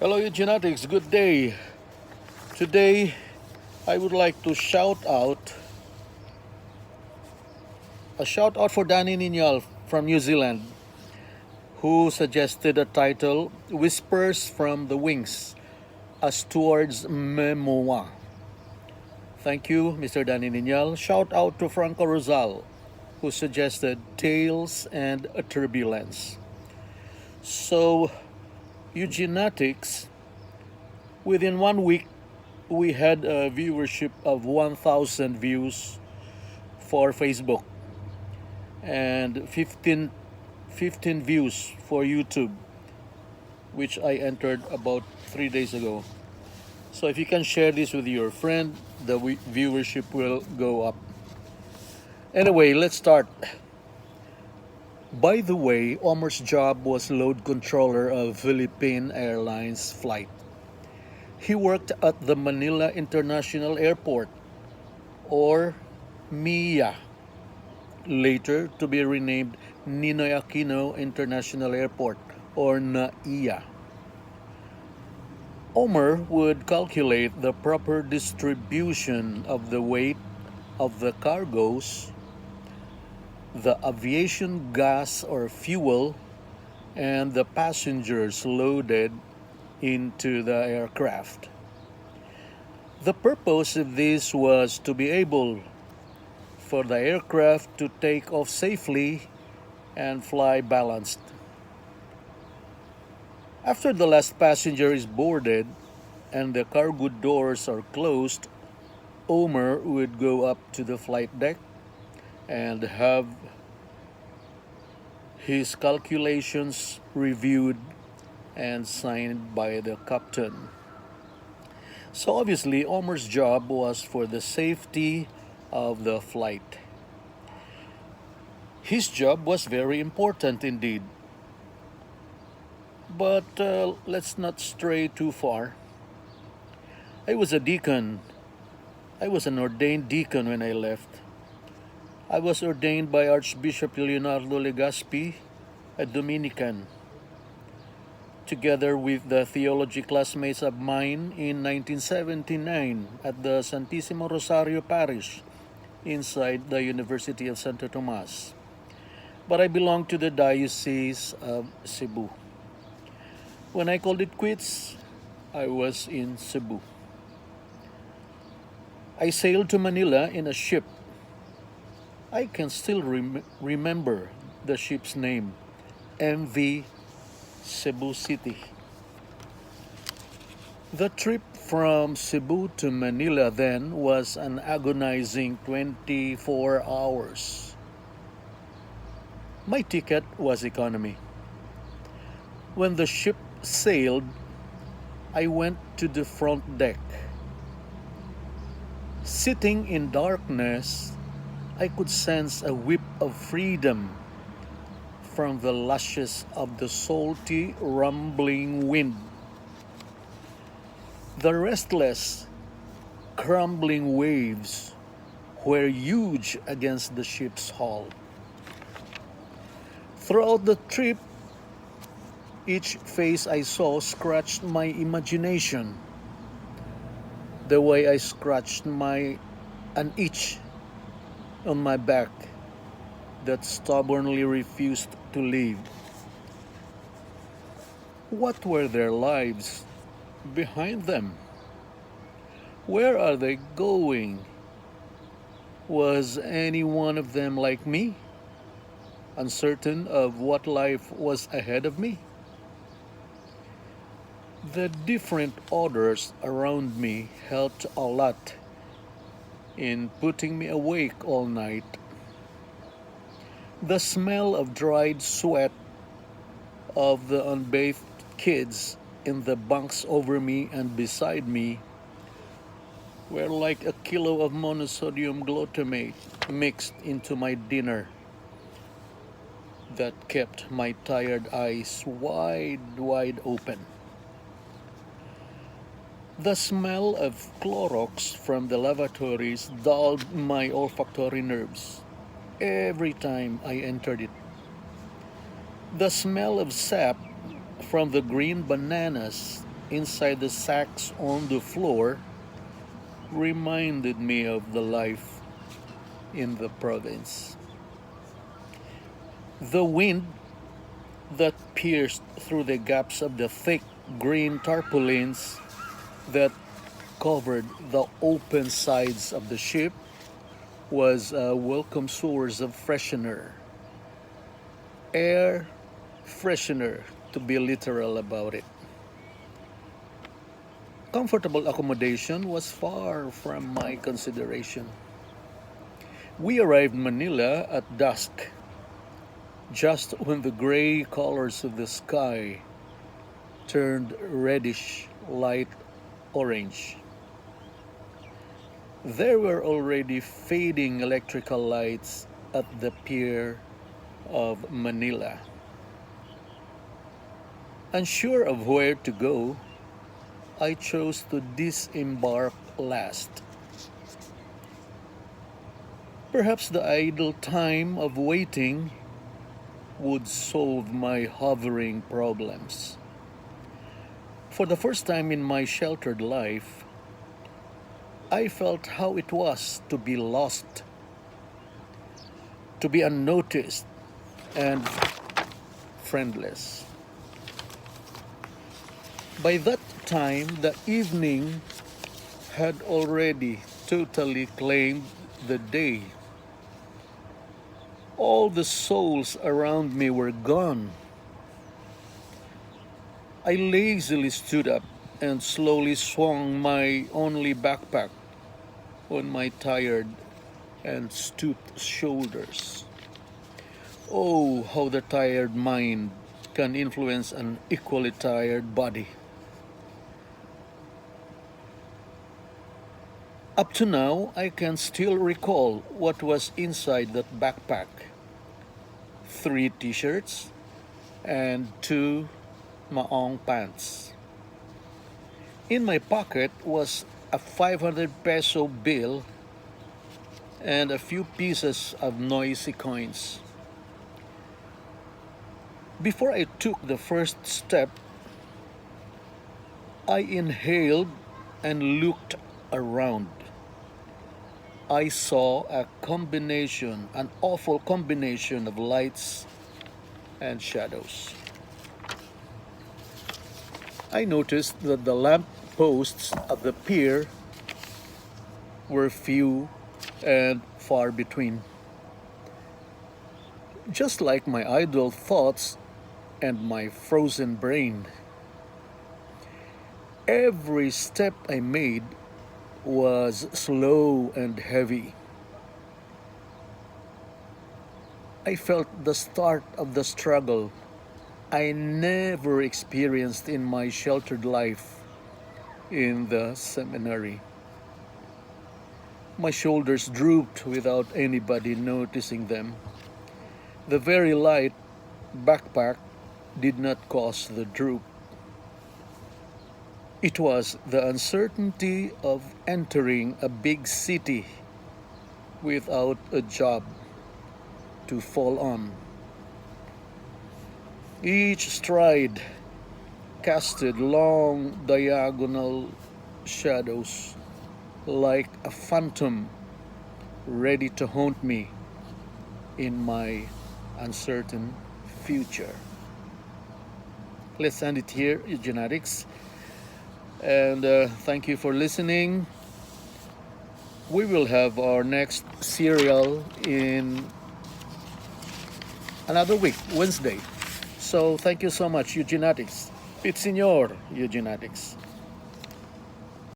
Hello, Eugenetics. Good day. Today, I would like to shout out for Danny Ninyal from New Zealand, who suggested a title "Whispers from the Wings: A Steward's Memoir." Thank you, Mr. Danny Ninyal. Shout out to Franco Rosal, who suggested Tales and Turbulence. So, Eugenetics, within 1 week, we had a viewership of 1,000 views for Facebook and 15 views for YouTube, which I entered about 3 days ago. So if you can share this with your friend, the viewership will go up. Anyway, let's start. By the way, Omar's job was load controller of Philippine Airlines flight. He worked at the Manila International Airport, or MIA, later to be renamed Ninoy Aquino International Airport, or NAIA. Omar would calculate the proper distribution of the weight of the cargoes, the aviation gas or fuel, and the passengers loaded into the aircraft. The purpose of this was to be able for the aircraft to take off safely and fly balanced. After the last passenger is boarded and the cargo doors are closed, Omer would go up to the flight deck and have his calculations reviewed and signed by the captain. So obviously, Omer's job was for the safety of the flight. His job was very important indeed. But let's not stray too far. I was a deacon. I was an ordained deacon when I left. I was ordained by Archbishop Leonardo Legaspi, a Dominican, together with the theology classmates of mine in 1979 at the Santissimo Rosario Parish inside the University of Santo Tomas. But I belong to the Diocese of Cebu. When I called it quits, I was in Cebu. I sailed to Manila in a ship. I can still remember the ship's name, MV Cebu City. The trip from Cebu to Manila then was an agonizing 24 hours. My ticket was economy. When the ship sailed, I went to the front deck. Sitting in darkness, I could sense a whip of freedom from the lashes of the salty, rumbling wind. The restless, crumbling waves were huge against the ship's hull. Throughout the trip, each face I saw scratched my imagination, the way I scratched an itch on my back that stubbornly refused to leave. What were their lives behind them? Where are they going? Was any one of them like me, uncertain of what life was ahead of me? The different odors around me helped a lot in putting me awake all night. The smell of dried sweat of the unbathed kids in the bunks over me and beside me were like a kilo of monosodium glutamate mixed into my dinner that kept my tired eyes wide open. The smell of Clorox from the lavatories dulled my olfactory nerves every time I entered it. The smell of sap from the green bananas inside the sacks on the floor reminded me of the life in the province. The wind that pierced through the gaps of the thick green tarpaulins that covered the open sides of the ship was a welcome source of freshener. Air freshener, to be literal about it. Comfortable accommodation was far from my consideration. We arrived in Manila at dusk, just when the gray colors of the sky turned reddish light orange. There were already fading electrical lights at the pier of Manila. Unsure of where to go, I chose to disembark last. Perhaps the idle time of waiting would solve my hovering problems. For the first time in my sheltered life, I felt how it was to be lost, to be unnoticed and friendless. By that time, the evening had already totally claimed the day. All the souls around me were gone. I lazily stood up and slowly swung my only backpack on my tired and stooped shoulders. Oh, how the tired mind can influence an equally tired body. Up to now, I can still recall what was inside that backpack. 3 t-shirts and 2 maong pants. In my pocket was a 500 peso bill and a few pieces of noisy coins. Before I took the first step, I inhaled and looked around. I saw an awful combination of lights and shadows. I noticed that the lamp posts of the pier were few and far between. Just like my idle thoughts and my frozen brain. Every step I made was slow and heavy. I felt the start of the struggle I never experienced in my sheltered life in the seminary. My shoulders drooped without anybody noticing them. The very light backpack did not cause the droop. It was the uncertainty of entering a big city without a job to fall on. Each stride casted long diagonal shadows like a phantom ready to haunt me in my uncertain future. Let's end it here, Eugenetics. And thank you for listening. We will have our next serial in another week, Wednesday. So thank you so much, Eugenetics. It's Senor Eugenetics.